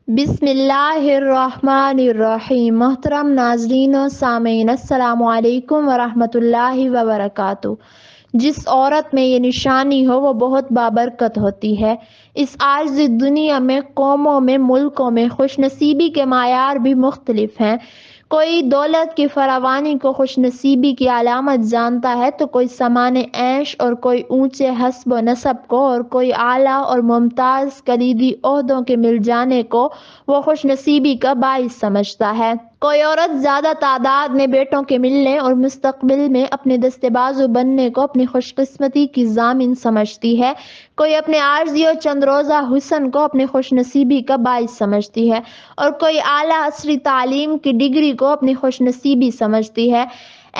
بسم اللہ الرحمن الرحیم۔ محترم ناظرین و سامعین، السلام علیکم ورحمۃ اللہ وبرکاتہ۔ جس عورت میں یہ نشانی ہو وہ بہت بابرکت ہوتی ہے۔ اس عاجز دنیا میں قوموں میں، ملکوں میں خوش نصیبی کے معیار بھی مختلف ہیں۔ کوئی دولت کی فراوانی کو خوش نصیبی کی علامت جانتا ہے تو کوئی سامان عیش اور کوئی اونچے حسب و نسب کو، اور کوئی اعلیٰ اور ممتاز کلیدی عہدوں کے مل جانے کو وہ خوش نصیبی کا باعث سمجھتا ہے۔ کوئی عورت زیادہ تعداد میں بیٹوں کے ملنے اور مستقبل میں اپنے دستے بازو بننے کو اپنی خوش قسمتی کی ضامن سمجھتی ہے۔ کوئی اپنے عارضی اور چند روزہ حسن کو اپنی خوش نصیبی کا باعث سمجھتی ہے، اور کوئی اعلیٰ عصری تعلیم کی ڈگری کو اپنی خوش نصیبی سمجھتی ہے۔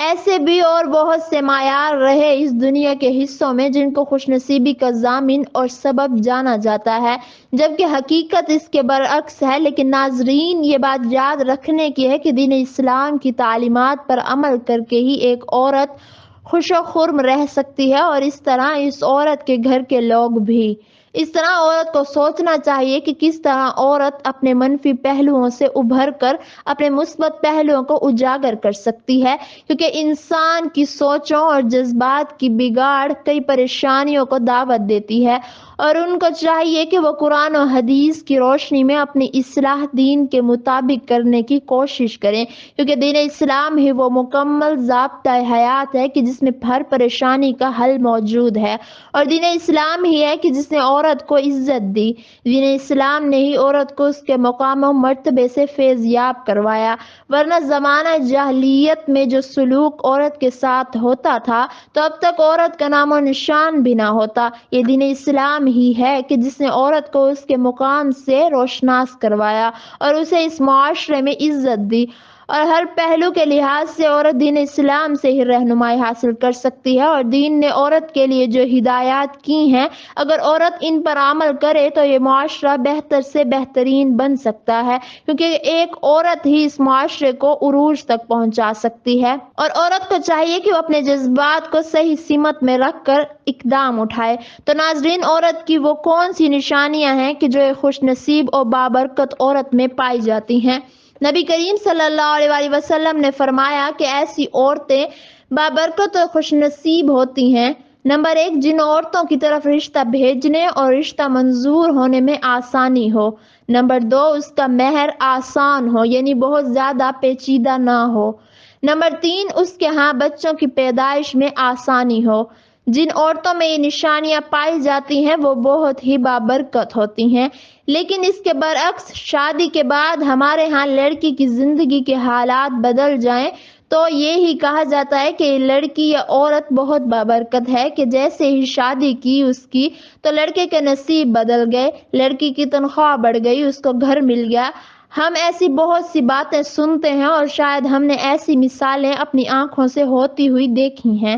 ایسے بھی اور بہت سے معیار رہے اس دنیا کے حصوں میں جن کو خوش نصیبی کا ضامن اور سبب جانا جاتا ہے، جبکہ حقیقت اس کے برعکس ہے۔ لیکن ناظرین، یہ بات یاد رکھنے کی ہے کہ دین اسلام کی تعلیمات پر عمل کر کے ہی ایک عورت خوش و خرم رہ سکتی ہے، اور اس طرح اس عورت کے گھر کے لوگ بھی۔ اس طرح عورت کو سوچنا چاہیے کہ کس طرح عورت اپنے منفی پہلوؤں سے ابھر کر اپنے مثبت پہلوؤں کو اجاگر کر سکتی ہے، کیونکہ انسان کی سوچوں اور جذبات کی بگاڑ کئی پریشانیوں کو دعوت دیتی ہے، اور ان کو چاہیے کہ وہ قرآن و حدیث کی روشنی میں اپنی اصلاح دین کے مطابق کرنے کی کوشش کریں، کیونکہ دین اسلام ہی وہ مکمل ضابطہ حیات ہے کہ جس میں ہر پریشانی کا حل موجود ہے، اور دین اسلام ہی ہے کہ جس نے عورت کو عزت دی۔ دین اسلام نے ہی عورت کو اس کے مقام و مرتبے سے فیض یاب کروایا، ورنہ زمانہ جاہلیت میں جو سلوک عورت کے ساتھ ہوتا تھا تو اب تک عورت کا نام و نشان بھی نہ ہوتا۔ یہ دین اسلام ہی ہے کہ جس نے عورت کو اس کے مقام سے روشناس کروایا اور اسے اس معاشرے میں عزت دی، اور ہر پہلو کے لحاظ سے عورت دین اسلام سے ہی رہنمائی حاصل کر سکتی ہے، اور دین نے عورت کے لیے جو ہدایات کی ہیں اگر عورت ان پر عمل کرے تو یہ معاشرہ بہتر سے بہترین بن سکتا ہے، کیونکہ ایک عورت ہی اس معاشرے کو عروج تک پہنچا سکتی ہے، اور عورت کو چاہیے کہ وہ اپنے جذبات کو صحیح سمت میں رکھ کر اقدام اٹھائے۔ تو ناظرین، عورت کی وہ کون سی نشانیاں ہیں کہ جو ایک خوش نصیب اور بابرکت عورت میں پائی جاتی ہیں؟ نبی کریم صلی اللہ علیہ وآلہ وسلم نے فرمایا کہ ایسی عورتیں بابرکت اور خوش نصیب ہوتی ہیں: نمبر 1، جن عورتوں کی طرف رشتہ بھیجنے اور رشتہ منظور ہونے میں آسانی ہو۔ نمبر 2، اس کا مہر آسان ہو، یعنی بہت زیادہ پیچیدہ نہ ہو۔ نمبر 3، اس کے ہاں بچوں کی پیدائش میں آسانی ہو۔ جن عورتوں میں یہ نشانیاں پائی جاتی ہیں وہ بہت ہی بابرکت ہوتی ہیں۔ لیکن اس کے برعکس شادی کے بعد ہمارے ہاں لڑکی کی زندگی کے حالات بدل جائیں تو یہی کہا جاتا ہے کہ یہ لڑکی یا عورت بہت بابرکت ہے کہ جیسے ہی شادی کی اس کی تو لڑکے کے نصیب بدل گئے، لڑکی کی تنخواہ بڑھ گئی، اس کو گھر مل گیا۔ ہم ایسی بہت سی باتیں سنتے ہیں اور شاید ہم نے ایسی مثالیں اپنی آنکھوں سے ہوتی ہوئی دیکھی ہیں،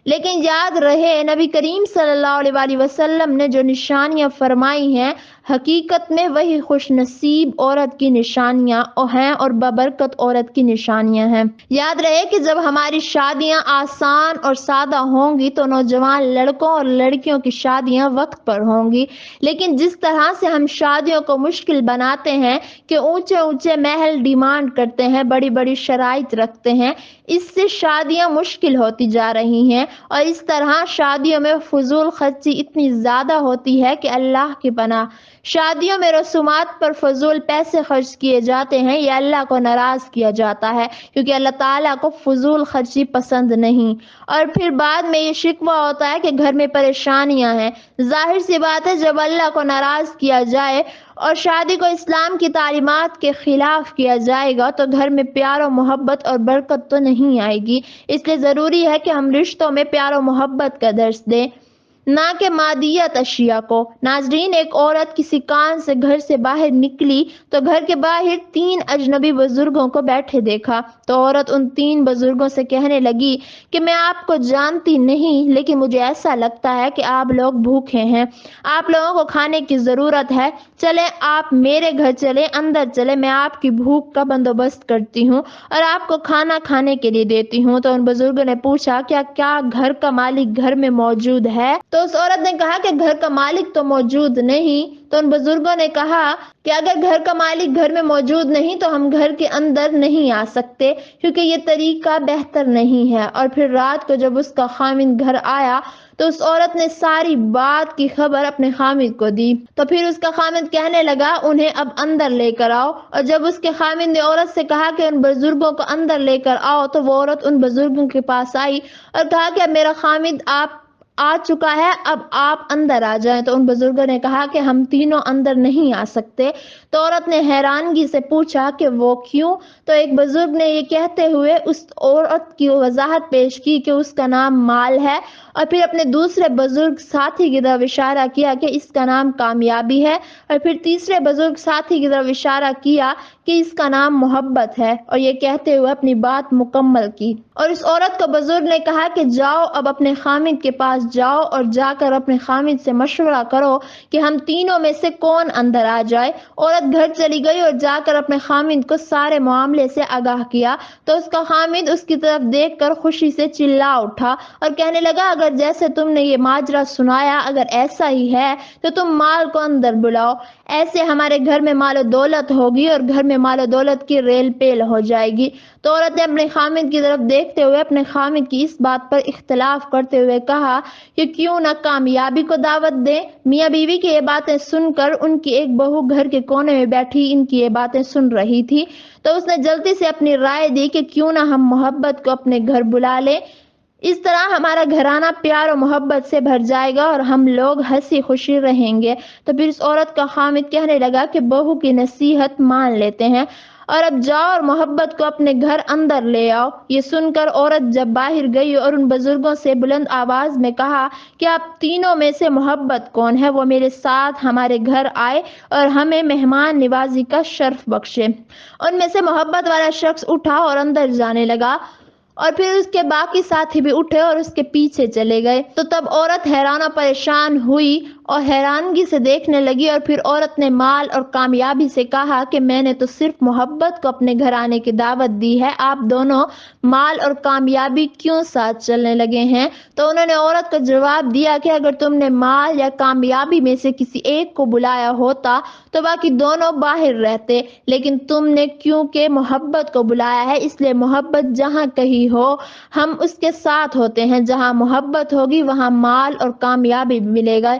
لیکن یاد رہے نبی کریم صلی اللہ علیہ وآلہ وسلم نے جو نشانیاں فرمائی ہیں حقیقت میں وہی خوش نصیب عورت کی نشانیاں ہیں اور بابرکت عورت کی نشانیاں ہیں۔ یاد رہے کہ جب ہماری شادیاں آسان اور سادہ ہوں گی تو نوجوان لڑکوں اور لڑکیوں کی شادیاں وقت پر ہوں گی، لیکن جس طرح سے ہم شادیوں کو مشکل بناتے ہیں کہ اونچے اونچے محل ڈیمانڈ کرتے ہیں، بڑی بڑی شرائط رکھتے ہیں، اس سے شادیاں مشکل ہوتی جا رہی ہیں، اور اس طرح شادیوں میں فضول خرچی اتنی زیادہ ہوتی ہے کہ اللہ کی پناہ۔ شادیوں میں رسومات پر فضول پیسے خرچ کیے جاتے ہیں، یہ اللہ کو ناراض کیا جاتا ہے، کیونکہ اللہ تعالیٰ کو فضول خرچی پسند نہیں، اور پھر بعد میں یہ شکوہ ہوتا ہے کہ گھر میں پریشانیاں ہیں۔ ظاہر سی بات ہے جب اللہ کو ناراض کیا جائے اور شادی کو اسلام کی تعلیمات کے خلاف کیا جائے گا تو گھر میں پیار و محبت اور برکت تو نہیں آئے گی۔ اس لیے ضروری ہے کہ ہم رشتوں میں پیار و محبت کا درس دیں، نہ کہ مادیت اشیاء کو۔ ناظرین، ایک عورت کسی کام سے گھر سے باہر نکلی تو گھر کے باہر 3 اجنبی بزرگوں کو بیٹھے دیکھا، تو عورت ان 3 بزرگوں سے کہنے لگی کہ میں آپ کو جانتی نہیں، لیکن مجھے ایسا لگتا ہے کہ آپ لوگ بھوکے ہیں، آپ لوگوں کو کھانے کی ضرورت ہے، چلیں آپ میرے گھر چلیں، اندر چلیں، میں آپ کی بھوک کا بندوبست کرتی ہوں اور آپ کو کھانا کھانے کے لیے دیتی ہوں۔ تو ان بزرگوں نے پوچھا کیا گھر کا مالک گھر میں موجود ہے؟ تو اس عورت نے کہا کہ گھر کا مالک تو موجود نہیں۔ تو ان بزرگوں نے کہا کہ اگر گھر کا مالک گھر میں موجود نہیں تو ہم گھر کے اندر نہیں آ سکتے، کیونکہ یہ طریقہ بہتر نہیں ہے۔ اور پھر رات کو جب اس کا خامند گھر آیا تو اس عورت نے ساری بات کی خبر اپنے خامند کو دی۔ تو پھر اس کا خامند کہنے لگا انہیں اب اندر لے کر آؤ۔ اور جب اس کے خامند نے عورت سے کہا کہ ان بزرگوں کو اندر لے کر آؤ تو وہ عورت ان بزرگوں کے پاس آئی اور کہا کہ اب میرا خامند آپ آ چکا ہے، اب آپ اندر آ جائیں۔ تو ان بزرگوں نے کہا کہ ہم تینوں اندر نہیں آ سکتے۔ تو عورت نے حیرانگی سے پوچھا کہ وہ کیوں؟ تو ایک بزرگ نے یہ کہتے ہوئے اس عورت کی وضاحت پیش کی کہ اس کا نام مال ہے، اور پھر اپنے دوسرے بزرگ ساتھی کی طرف اشارہ کیا کہ اس کا نام کامیابی ہے، اور پھر تیسرے بزرگ ساتھی کی طرف اشارہ کیا کہ اس کا نام محبت ہے، اور یہ کہتے ہوئے اپنی بات مکمل کی۔ اور اس عورت کو بزرگ نے کہا کہ جاؤ اب اپنے خامند کے پاس جاؤ اور جا کر اپنے خامند سے مشورہ کرو کہ ہم تینوں میں سے کون اندر آ جائے۔ عورت گھر چلی گئی اور جا کر اپنے خامند کو سارے معاملے سے آگاہ کیا۔ تو اس کا خامند اس کی طرف دیکھ کر خوشی سے چلا اٹھا اور کہنے لگا اگر جیسے تم نے یہ ماجرا سنایا اگر ایسا ہی ہے تو تم مال کو اندر بلاؤ، ایسے ہمارے گھر میں مال و دولت ہوگی اور گھر میں مال و دولت کی ریل پیل ہو جائے گی۔ تو عورت نے اپنے خامند کی طرف دیکھتے ہوئے اپنے خامند کی اس بات پر اختلاف کرتے ہوئے کہا کہ کیوں نہ کامیابی کو دعوت دیں۔ میاں بیوی کی یہ باتیں سن کر ان کی ایک بہو گھر کے کونے میں بیٹھی ان کی یہ باتیں سن رہی تھی، تو اس نے جلدی سے اپنی رائے دی کہ کیوں نہ ہم محبت کو اپنے گھر بلا لیں، اس طرح ہمارا گھرانہ پیار و محبت سے بھر جائے گا اور ہم لوگ ہنسی خوشی رہیں گے۔ تو پھر اس عورت کا خامد کہنے لگا کہ بہو کی نصیحت مان لیتے ہیں اور اب جاؤ اور محبت کو اپنے گھر اندر لے آؤ۔ یہ سن کر عورت جب باہر گئی اور ان بزرگوں سے بلند آواز میں کہا کہ آپ تینوں میں سے محبت کون ہے، وہ میرے ساتھ ہمارے گھر آئے اور ہمیں مہمان نوازی کا شرف بخشے۔ ان میں سے محبت والا شخص اٹھا اور اندر جانے لگا، اور پھر اس کے باقی ساتھی بھی اٹھے اور اس کے پیچھے چلے گئے۔ تو تب عورت حیران و پریشان ہوئی اور حیرانگی سے دیکھنے لگی، اور پھر عورت نے مال اور کامیابی سے کہا کہ میں نے تو صرف محبت کو اپنے گھر آنے کی دعوت دی ہے، آپ دونوں مال اور کامیابی کیوں ساتھ چلنے لگے ہیں؟ تو انہوں نے عورت کو جواب دیا کہ اگر تم نے مال یا کامیابی میں سے کسی ایک کو بلایا ہوتا تو باقی دونوں باہر رہتے، لیکن تم نے کیونکہ محبت کو بلایا ہے اس لیے محبت جہاں کہیں ہو ہم اس کے ساتھ ہوتے ہیں، جہاں محبت ہوگی وہاں مال اور کامیابی ملے گا۔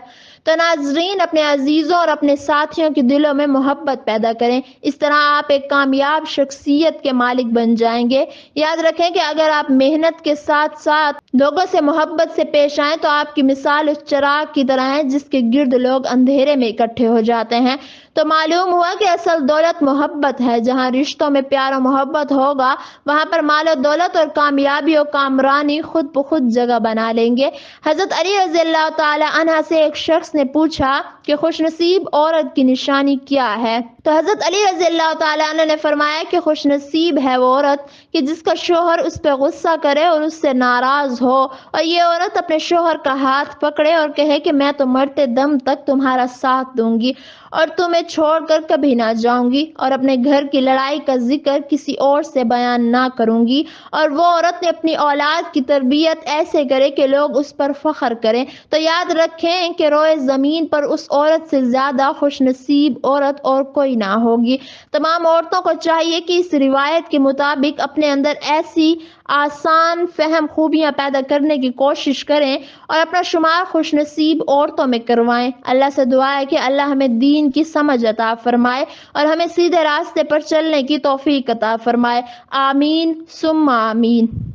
تو ناظرین اپنے عزیزوں اور اپنے ساتھیوں کے دلوں میں محبت پیدا کریں، اس طرح آپ ایک کامیاب شخصیت کے مالک بن جائیں گے۔ یاد رکھیں کہ اگر آپ محنت کے ساتھ ساتھ لوگوں سے محبت سے پیش آئیں تو آپ کی مثال اس چراغ کی طرح ہے جس کے گرد لوگ اندھیرے میں اکٹھے ہو جاتے ہیں۔ تو معلوم ہوا کہ اصل دولت محبت ہے، جہاں رشتوں میں پیار و محبت ہوگا وہاں پر مال و دولت اور کامیابی و کامرانی خود بخود جگہ بنا لیں گے۔ حضرت علی رضی اللہ تعالی عنہ سے ایک شخص نے پوچھا کہ خوش نصیب عورت کی نشانی کیا ہے؟ تو حضرت علی رضی اللہ تعالی عنہ نے فرمایا کہ خوش نصیب ہے وہ عورت کہ جس کا شوہر اس پہ غصہ کرے اور اس سے ناراض ہو، اور یہ عورت اپنے شوہر کا ہاتھ پکڑے اور کہے کہ میں تو مرتے دم تک تمہارا ساتھ دوں گی اور تمہیں چھوڑ کر کبھی نہ جاؤں گی، اور اپنے گھر کی لڑائی کا ذکر کسی اور سے بیان نہ کروں گی، اور وہ عورت نے اپنی اولاد کی تربیت ایسے کرے کہ لوگ اس پر فخر کریں۔ تو یاد رکھیں کہ روئے زمین پر اس عورت سے زیادہ خوش نصیب عورت اور کوئی نہ ہوگی۔ تمام عورتوں کو چاہیے کہ اس روایت کے مطابق اپنے اندر ایسی آسان فہم خوبیاں پیدا کرنے کی کوشش کریں اور اپنا شمار خوش نصیب عورتوں میں کروائیں۔ اللہ سے دعا ہے کہ اللہ ہمیں دین کی سمجھ عطا فرمائے اور ہمیں سیدھے راستے پر چلنے کی توفیق عطا فرمائے۔ آمین ثم آمین۔